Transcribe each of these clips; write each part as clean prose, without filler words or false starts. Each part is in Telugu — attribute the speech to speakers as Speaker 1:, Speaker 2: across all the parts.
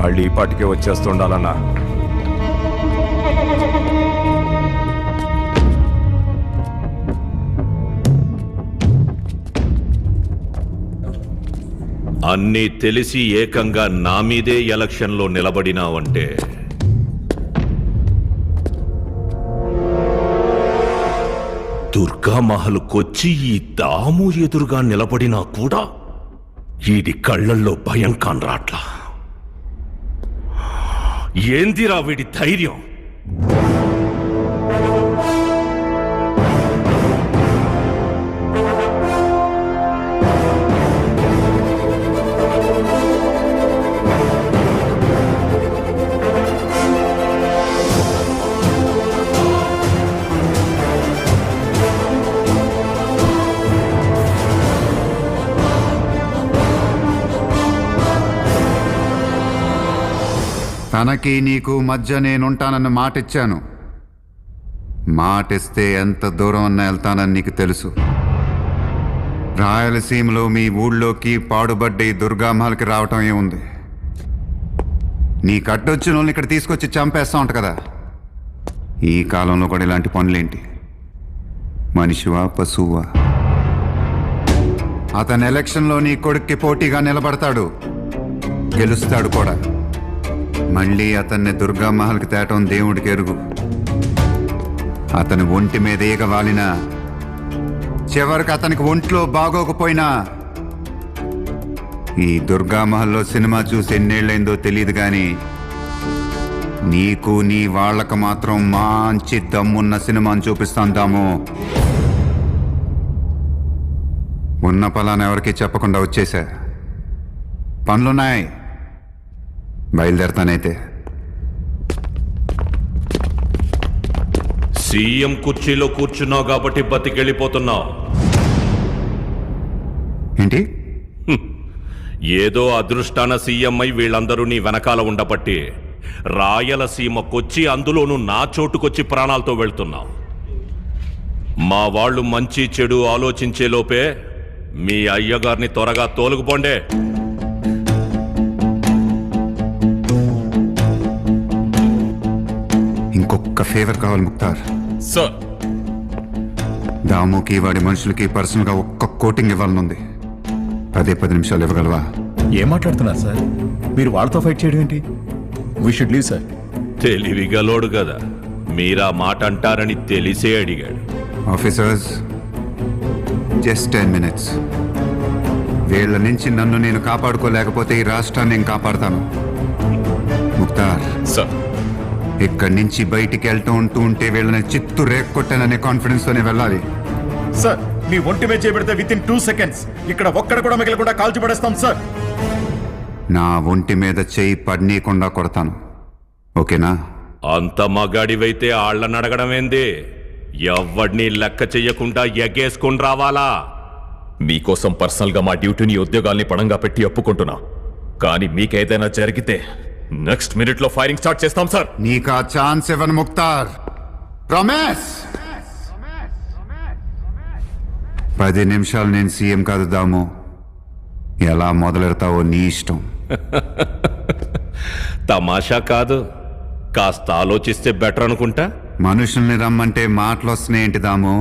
Speaker 1: వాళ్ళు ఈ పాటికే వచ్చేస్తుండాలన్నా.
Speaker 2: అన్నీ తెలిసి ఏకంగా నా మీదే ఎలక్షన్లో నిలబడినావంటే దుర్గామహల్కొచ్చి ఈ దాము ఎదురుగా నిలబడినా కూడా వీడి కళ్ళల్లో భయం కానరాట్లా. ఏందిరా వీడి ధైర్యం?
Speaker 3: తనకి నీకు మధ్య నేనుంటానన్న మాటిచ్చాను. మాటిస్తే ఎంత దూరం అన్నా వెళ్తానని నీకు తెలుసు. రాయలసీమలో మీ ఊళ్ళోకి పాడుబడ్డ ఈ దుర్గామహల్కి రావటం ఏముంది? నీ కట్టొచ్చిన వాళ్ళని ఇక్కడ తీసుకొచ్చి చంపేస్తా ఉంట కదా. ఈ కాలంలో కూడా ఇలాంటి పనులేంటి? మనిషివా పశువా? అతను ఎలక్షన్లో నీ కొడుక్కి పోటీగా నిలబడతాడు, గెలుస్తాడు కూడా. మళ్ళీ అతన్ని దుర్గామహల్కి తేటం దేవుడికి ఎరుగు. అతని ఒంటి మీద ఈగ వాలినా, చివరికి అతనికి ఒంట్లో బాగోకపోయినా, ఈ దుర్గామహల్లో సినిమా చూసి ఎన్నేళ్ళైందో తెలియదు కానీ నీకు నీ వాళ్ళకు మాత్రం మంచి దమ్మున్న సినిమాని చూపిస్తాను దాము. ఉన్న పలానా ఎవరికి చెప్పకుండా వచ్చేసా. పనులున్నాయి, బయలుదేరతానైతే.
Speaker 2: సీఎం కుర్చీలో కూర్చున్నావు కాబట్టి బతికెళ్ళిపోతున్నావు.
Speaker 3: ఏంటి?
Speaker 2: ఏదో అదృష్టాన సీఎం అయి వీళ్ళందరూ నీ వెనకాల ఉండబట్టి రాయలసీమకొచ్చి, అందులోనూ నా చోటుకొచ్చి ప్రాణాలతో వెళ్తున్నావు. మా వాళ్ళు మంచి చెడు ఆలోచించే లోపే మీ అయ్యగారిని త్వరగా తోలుకుపోండే.
Speaker 3: ఇంకొక ఫేవర్ కావాలి ముక్తార్.
Speaker 4: సార్,
Speaker 3: దాముకి వాడి మనుషులకి పర్సనల్గా ఒక్క కోటింగ్ ఇవ్వాలనుంది. 10 నిమిషాలు ఇవ్వగలవా?
Speaker 4: ఏం మాట్లాడుతున్నారు సార్? మీరు వాళ్ళతో ఫైట్ చేయడం ఏంటి? We should leave sir.
Speaker 2: తెలివిగలోడు కదా, మీరా మాట అంటారని తెలిసే అడిగాడు.
Speaker 3: Officers, just 10 minutes. వీళ్ళ నుంచి నన్ను నేను కాపాడుకోలేకపోతే ఈ రాష్ట్రాన్ని నేను కాపాడతాను. ముక్తార్
Speaker 4: సార్,
Speaker 3: ఇక్కడి నుంచి బయటికి వెళ్తూ ఉంటే వీళ్ళని చిత్తు రేక్కొట్టాననే కాన్ఫిడెన్స్తోనే వెళ్ళాలి.
Speaker 4: సార్, మీ ఒంటి మీద చేపెడితే విత్ ఇన్ 2 seconds ఇక్కడ ఒక్కడ కూడా మిగలకుండా కాల్చి పడేస్తాం సార్.
Speaker 3: నా ఒంటి మీద చేయి పడనీయకుండా కొడతాను, ఓకేనా?
Speaker 2: అంత మగాడివైతే ఆళ్లను అడగడం ఏంది? ఎవ్వడిని లెక్క చెయ్యకుండా ఎగేసుకుని రావాలా?
Speaker 5: మీకోసం పర్సనల్ గా మా డ్యూటీని, ఉద్యోగాల్ని పణంగా పెట్టి ఒప్పుకుంటున్నా. కానీ మీకేదైనా జరిగితే నెక్స్ట్ మినిట్ లో ఫైరింగ్ స్టార్ట్ చేస్తాం సార్.
Speaker 3: నీకా ఛాన్స్ ఇవ్వను ముక్తార్, ప్రామిస్. 10 నిమిషాలు నేను సీఎం కాదు దాము. ఎలా మొదలెడతావో నీ ఇష్టం.
Speaker 2: తమాషా కాదు, కాస్త ఆలోచిస్తే బెటర్ అనుకుంటా.
Speaker 3: మనుషుల్ని రమ్మంటే మాటలు వస్తున్నాయేంటి దాము?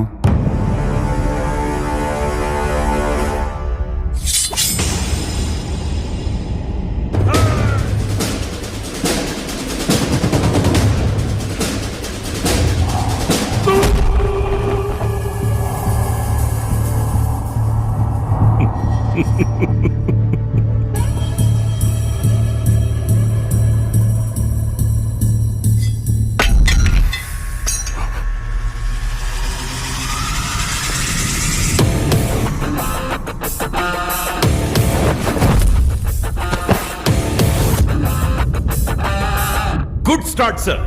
Speaker 2: Good start sir.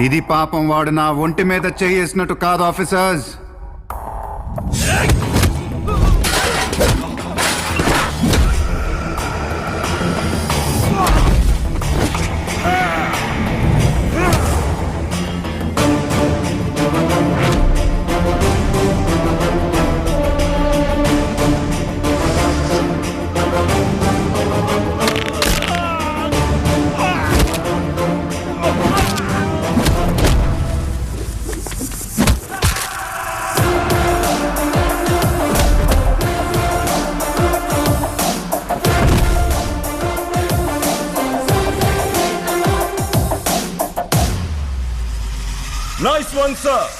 Speaker 3: ఇది పాపం వాడు నా ఒంటి మీద చేసినట్టు కాదు ఆఫీసర్స్.
Speaker 2: Nice one sir.